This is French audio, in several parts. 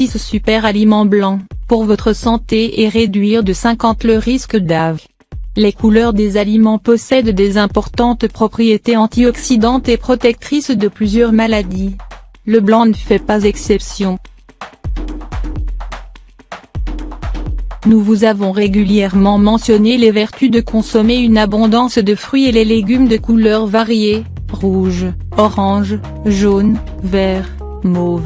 6 super aliments blancs, pour votre santé et réduire de 50 le risque d'AV. Les couleurs des aliments possèdent des importantes propriétés antioxydantes et protectrices de plusieurs maladies. Le blanc ne fait pas exception. Nous vous avons régulièrement mentionné les vertus de consommer une abondance de fruits et les légumes de couleurs variées, rouge, orange, jaune, vert, mauve.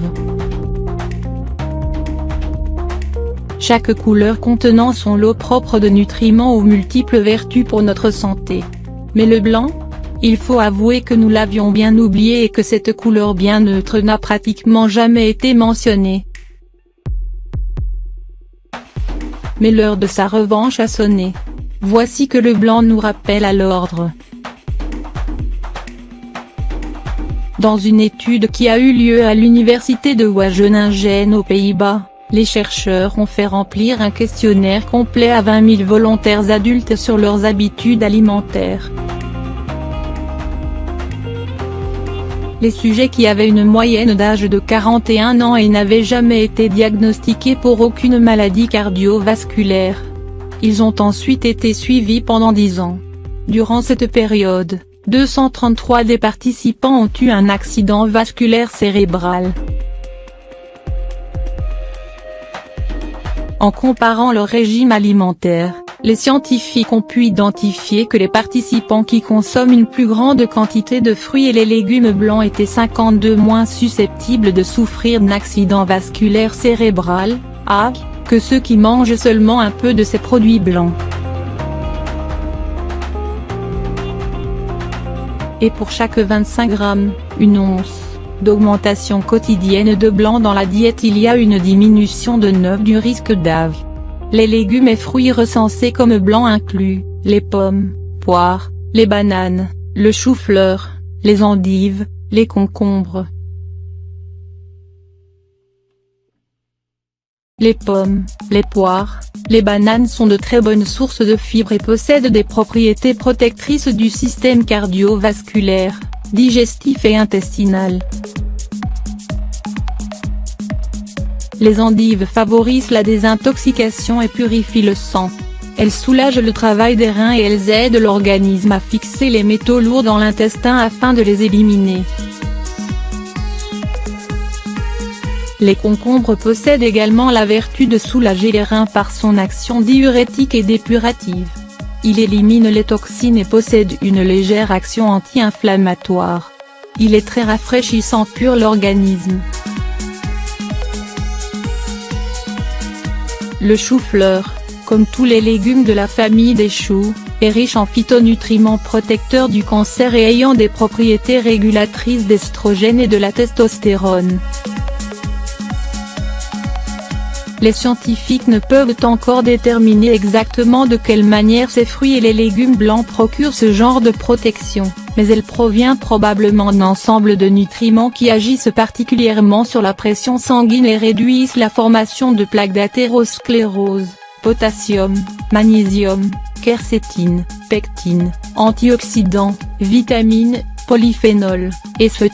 Chaque couleur contenant son lot propre de nutriments aux multiples vertus pour notre santé. Mais le blanc ? Il faut avouer que nous l'avions bien oublié et que cette couleur bien neutre n'a pratiquement jamais été mentionnée. Mais l'heure de sa revanche a sonné. Voici que le blanc nous rappelle à l'ordre. Dans une étude qui a eu lieu à l'université de Wageningen aux Pays-Bas, les chercheurs ont fait remplir un questionnaire complet à 20 000 volontaires adultes sur leurs habitudes alimentaires. Les sujets qui avaient une moyenne d'âge de 41 ans et n'avaient jamais été diagnostiqués pour aucune maladie cardiovasculaire. Ils ont ensuite été suivis pendant 10 ans. Durant cette période, 233 des participants ont eu un accident vasculaire cérébral. En comparant leur régime alimentaire, les scientifiques ont pu identifier que les participants qui consomment une plus grande quantité de fruits et les légumes blancs étaient 52 moins susceptibles de souffrir d'un accident vasculaire cérébral, AV, que ceux qui mangent seulement un peu de ces produits blancs. Et pour chaque 25 grammes, une once, d'augmentation quotidienne de blanc dans la diète, il y a une diminution de 9 du risque d'AV. Les légumes et fruits recensés comme blancs incluent, les pommes, poires, les bananes, le chou-fleur, les endives, les concombres. Les pommes, les poires, les bananes sont de très bonnes sources de fibres et possèdent des propriétés protectrices du système cardiovasculaire, digestif et intestinal. Les endives favorisent la désintoxication et purifient le sang. Elles soulagent le travail des reins et elles aident l'organisme à fixer les métaux lourds dans l'intestin afin de les éliminer. Les concombres possèdent également la vertu de soulager les reins par son action diurétique et dépurative. Il élimine les toxines et possède une légère action anti-inflammatoire. Il est très rafraîchissant pour l'organisme. Le chou-fleur, comme tous les légumes de la famille des choux, est riche en phytonutriments protecteurs du cancer et ayant des propriétés régulatrices d'estrogène et de la testostérone. Les scientifiques ne peuvent encore déterminer exactement de quelle manière ces fruits et les légumes blancs procurent ce genre de protection, mais elle provient probablement d'un ensemble de nutriments qui agissent particulièrement sur la pression sanguine et réduisent la formation de plaques d'athérosclérose, potassium, magnésium, quercétine, pectine, antioxydants, vitamines, polyphénols, etc.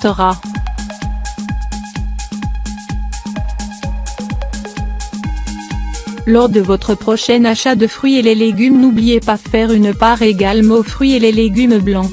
Lors de votre prochain achat de fruits et les légumes, n'oubliez pas faire une part égale aux fruits et les légumes blancs.